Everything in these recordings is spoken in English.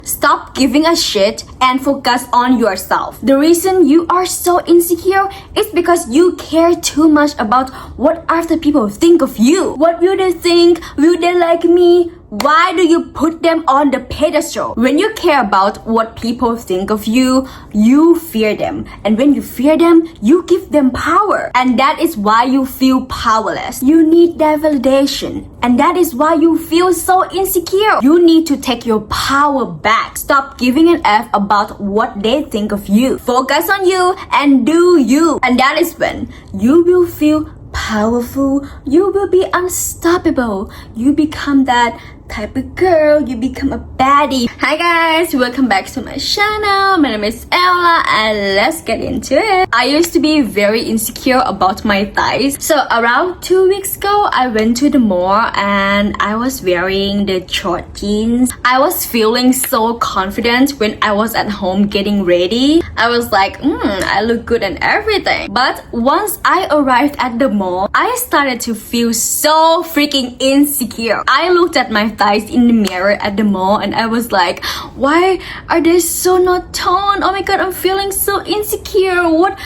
Stop giving a shit and focus on yourself. The reason you are so insecure is because you care too much about what other people think of you. What will they think? Will they like me? Why do you put them on the pedestal? When you care about what people think of you, you fear them. And when you fear them, you give them power. And that is why you feel powerless. You need that validation. And that is why you feel so insecure. You need to take your power back. Stop giving an F about what they think of you. Focus on you and do you. And that is when you will feel powerful. You will be unstoppable. You become that type of girl. You become a baddie. Hi guys, welcome back to my channel. My name is Ella and let's get into it. I used to be very insecure about my thighs. So around 2 weeks ago, I went to the mall and I was wearing the short jeans. I was feeling so confident when I was at home getting ready. I was like, I look good and everything. But once I arrived at the mall, I started to feel so freaking insecure. I looked at my thighs in the mirror at the mall and I was like, why are they so not toned? Oh my god, I'm feeling so insecure. What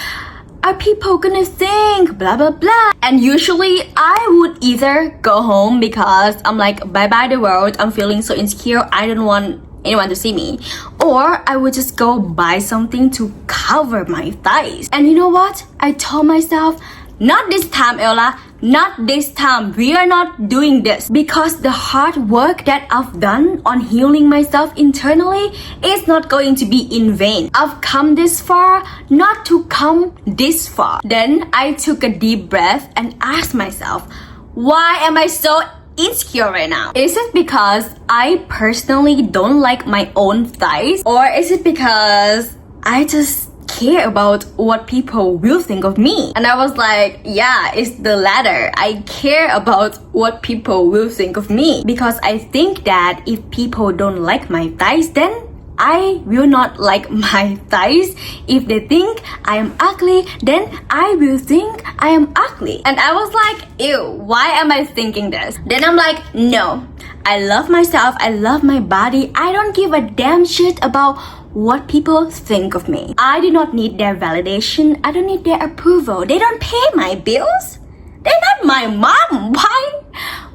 are people gonna think? Blah blah blah. And usually I would either go home because I'm like, bye bye the world, I'm feeling so insecure, I don't want anyone to see me, or I would just go buy something to cover my thighs. And you know what? I told myself, not this time, Ella. Not this time. We are not doing this. Because the hard work that I've done on healing myself internally is not going to be in vain. I've come this far not to come this far. Then I took a deep breath and asked myself, why am I so insecure right now? Is it because I personally don't like my own thighs? Or is it because I just care about what people will think of me? And I was like, yeah, it's the latter. I care about what people will think of me because I think that if people don't like my thighs, then I will not like my thighs. If they think I am ugly, then I will think I am ugly. And I was like, ew, why am I thinking this? Then I'm like, no, I love myself, I love my body. I don't give a damn shit about what people think of me. I do not need their validation. I don't need their approval. They don't pay my bills. They're not my mom. Why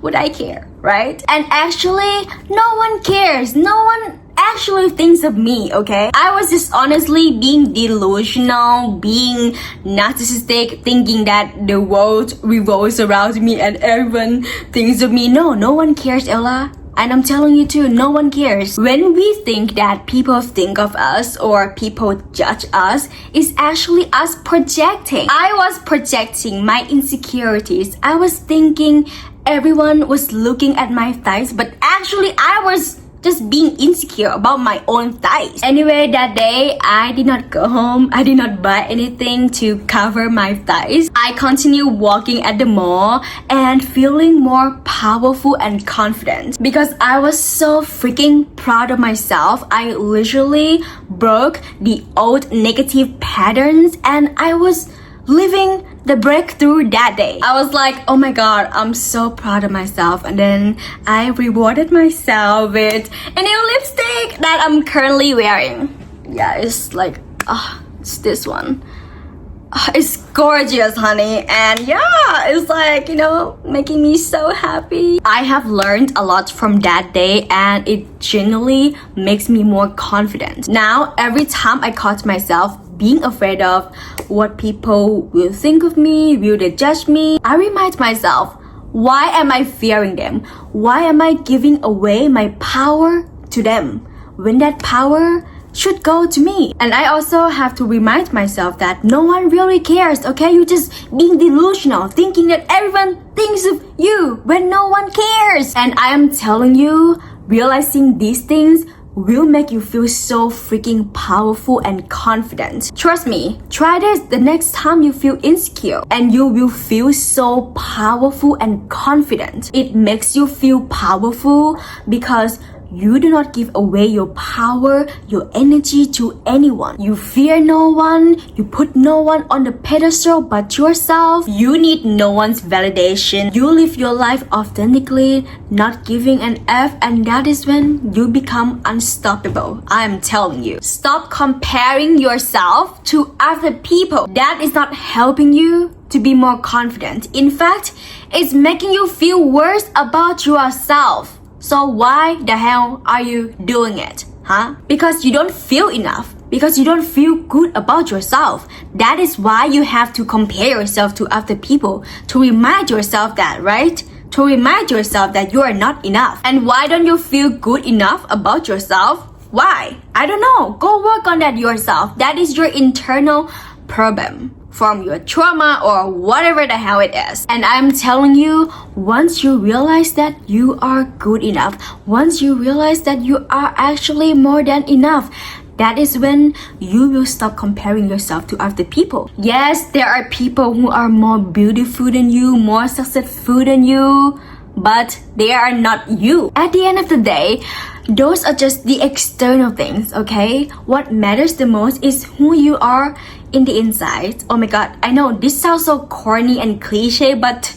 would I care, right? And actually, no one cares. No one actually thinks of me, okay? I was just honestly being delusional, being narcissistic, thinking that the world revolves around me and everyone thinks of me. No one cares, Ella. And I'm telling you too, no one cares. When we think that people think of us or people judge us, it's actually us projecting. I was projecting my insecurities. I was thinking everyone was looking at my thighs, but actually I was just being insecure about my own thighs. Anyway, that day, I did not go home. I did not buy anything to cover my thighs. I continued walking at the mall and feeling more powerful and confident because I was so freaking proud of myself. I literally broke the old negative patterns and I was living the breakthrough that day. I was like, oh my god, I'm so proud of myself. And then I rewarded myself with a new lipstick that I'm currently wearing. Yeah, it's like, it's this one. It's gorgeous, honey. And yeah, it's like, making me so happy. I have learned a lot from that day and it genuinely makes me more confident. Now, every time I caught myself being afraid of what people will think of me, will they judge me, I remind myself, why am I fearing them? Why am I giving away my power to them when that power should go to me? And I also have to remind myself that no one really cares, okay? You're just being delusional, thinking that everyone thinks of you when no one cares. And I am telling you, realizing these things will make you feel so freaking powerful and confident. Trust me, try this the next time you feel insecure and you will feel so powerful and confident. It makes you feel powerful because You do not give away your power, your energy to anyone. You fear no one. You put no one on the pedestal but yourself. You need no one's validation. You live your life authentically, not giving an F, and that is when you become unstoppable. I am telling you. Stop comparing yourself to other people. That is not helping you to be more confident. In fact, it's making you feel worse about yourself. So why the hell are you doing it? Huh? Because you don't feel enough. Because you don't feel good about yourself. That is why you have to compare yourself to other people. To remind yourself that, right? To remind yourself that you are not enough. And why don't you feel good enough about yourself? Why? I don't know. Go work on that yourself. That is your internal problem from your trauma or whatever the hell it is. And I'm telling you, once you realize that you are good enough, once you realize that you are actually more than enough, that is when you will stop comparing yourself to other people. Yes, there are people who are more beautiful than you, more successful than you, but they are not you. At the end of the day, those are just the external things, okay? What matters the most is who you are in the inside. Oh my god, I know this sounds so corny and cliche, but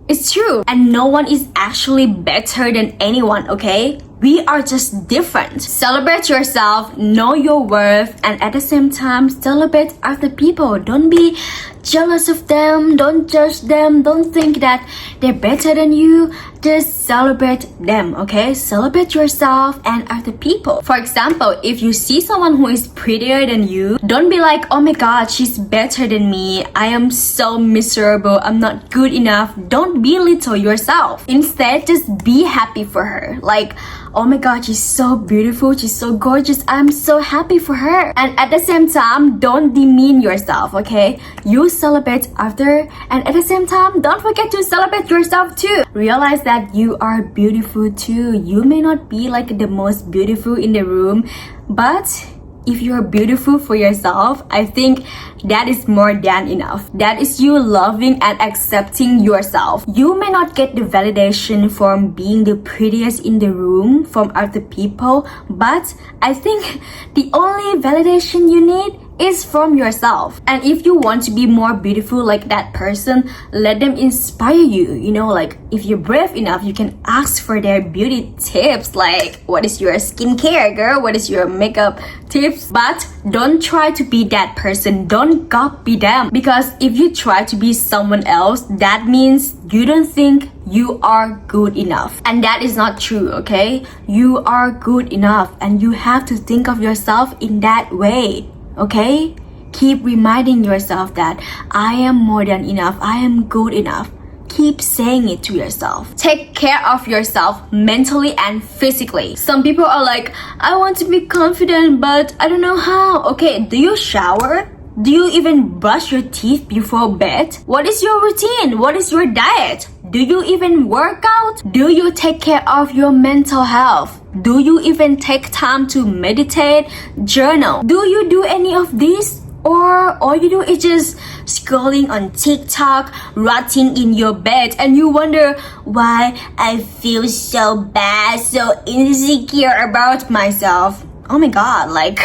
it's true. And no one is actually better than anyone, okay? We are just different. Celebrate yourself, know your worth, and at the same time, celebrate other people. Don't be jealous of them, don't judge them, don't think that they're better than you. Just celebrate them, okay? Celebrate yourself and other people. For example, if you see someone who is prettier than you, don't be like, oh my god, she's better than me. I am so miserable. I'm not good enough. Don't belittle yourself. Instead, just be happy for her. Like, oh my god, she's so beautiful, she's so gorgeous, I'm so happy for her. And at the same time, don't demean yourself, okay? You celebrate other, and at the same time, don't forget to celebrate yourself too. Realize that you are beautiful too. You may not be like the most beautiful in the room, but if you're beautiful for yourself, I think that is more than enough. That is you loving and accepting yourself. You may not get the validation from being the prettiest in the room from other people, but I think the only validation you need is from yourself. And if you want to be more beautiful like that person, let them inspire you. You know, like if you're brave enough, you can ask for their beauty tips, like what is your skincare, girl, what is your makeup tips. But don't try to be that person. Don't copy them, because if you try to be someone else, that means you don't think you are good enough, and that is not true, okay? You are good enough, and you have to think of yourself in that way. Okay? Keep reminding yourself that I am more than enough. I am good enough. Keep saying it to yourself. Take care of yourself mentally and physically. Some people are like, I want to be confident, but I don't know how. Okay, do you shower? Do you even brush your teeth before bed? What is your routine? What is your diet? Do you even work out? Do you take care of your mental health? Do you even take time to meditate, journal? Do you do any of these? Or all you do is just scrolling on TikTok, rotting in your bed, and you wonder why I feel so bad, so insecure about myself. Oh my god, like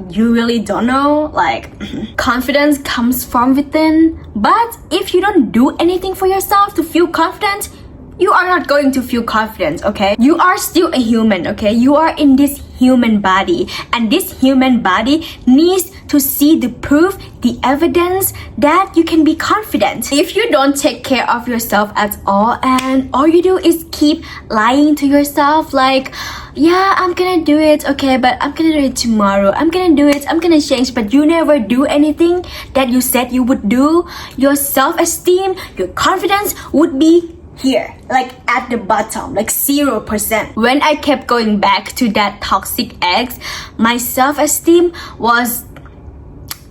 you really don't know? Like, confidence comes from within. But if you don't do anything for yourself to feel confident, you are not going to feel confident, okay? You are still a human, okay? You are in this human body, and this human body needs to see the proof, the evidence that you can be confident. If you don't take care of yourself at all, and all you do is keep lying to yourself, like, yeah, I'm gonna do it, okay, but I'm gonna do it tomorrow. I'm gonna do it, I'm gonna change, but you never do anything that you said you would do, your self-esteem, your confidence would be here, like at the bottom, like 0%. When I kept going back to that toxic ex, my self-esteem was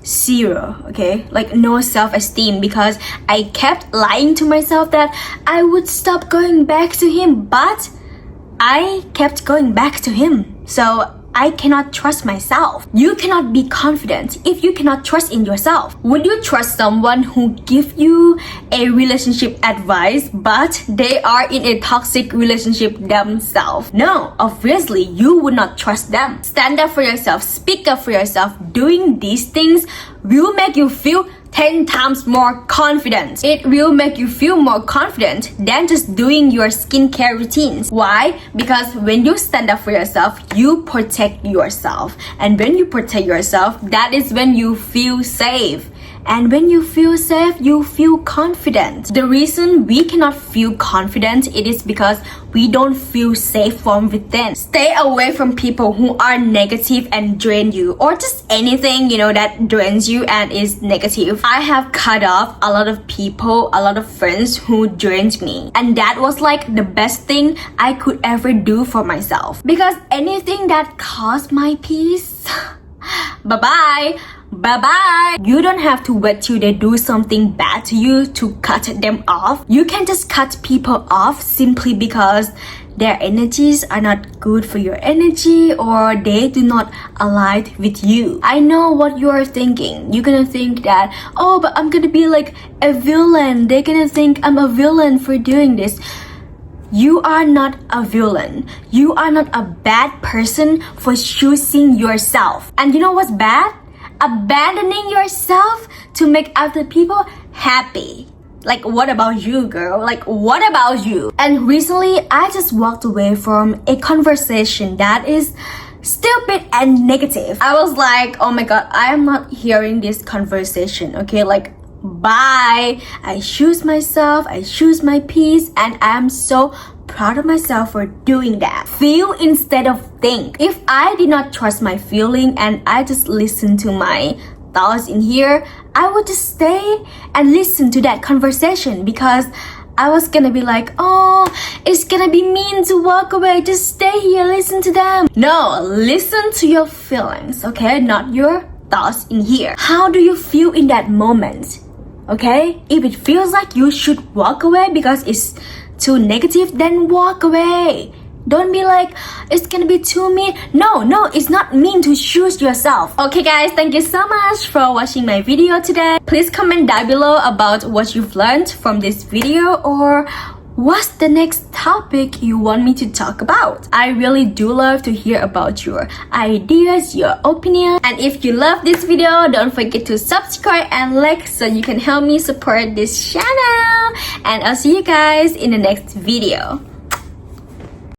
0, okay? Like no self-esteem, because I kept lying to myself that I would stop going back to him, but I kept going back to him. So I cannot trust myself. You cannot be confident if you cannot trust in yourself. Would you trust someone who gives you a relationship advice but they are in a toxic relationship themselves? No, obviously you would not trust them. Stand up for yourself, speak up for yourself. Doing these things will make you feel 10 times more confident. It will make you feel more confident than just doing your skincare routines. Why? Because when you stand up for yourself, you protect yourself. And when you protect yourself, that is when you feel safe. And when you feel safe, you feel confident. The reason we cannot feel confident, it is because we don't feel safe from within. Stay away from people who are negative and drain you, or just anything, that drains you and is negative. I have cut off a lot of people, a lot of friends who drained me. And that was like the best thing I could ever do for myself. Because anything that caused my peace, bye-bye. Bye-bye. You don't have to wait till they do something bad to you to cut them off. You can just cut people off simply because their energies are not good for your energy or they do not align with you. I know what you are thinking. You're gonna think that, oh, but I'm gonna be like a villain. They're gonna think I'm a villain for doing this. You are not a villain. You are not a bad person for choosing yourself. And you know what's bad? Abandoning yourself to make other people happy. Like, what about you, girl? Like, what about you? And recently, I just walked away from a conversation that is stupid and negative. I was like, oh my god, I am not hearing this conversation, okay? Like, bye. I choose myself, I choose my peace, and I'm so proud of myself for doing that. Feel instead of think. If I did not trust my feeling and I just listened to my thoughts in here, I would just stay and listen to that conversation because I was gonna be like, oh, it's gonna be mean to walk away. Just stay here, listen to them. No, listen to your feelings, okay? Not your thoughts in here. How do you feel in that moment? Okay? If it feels like you should walk away because it's too negative, then walk away. Don't be like, it's gonna be too mean. No, it's not mean to choose yourself. Okay guys, thank you so much for watching my video today. Please comment down below about what you've learned from this video or what's the next topic you want me to talk about. I really do love to hear about your ideas, your opinion. And if you love this video, don't forget to subscribe and like so you can help me support this channel. And I'll see you guys in the next video.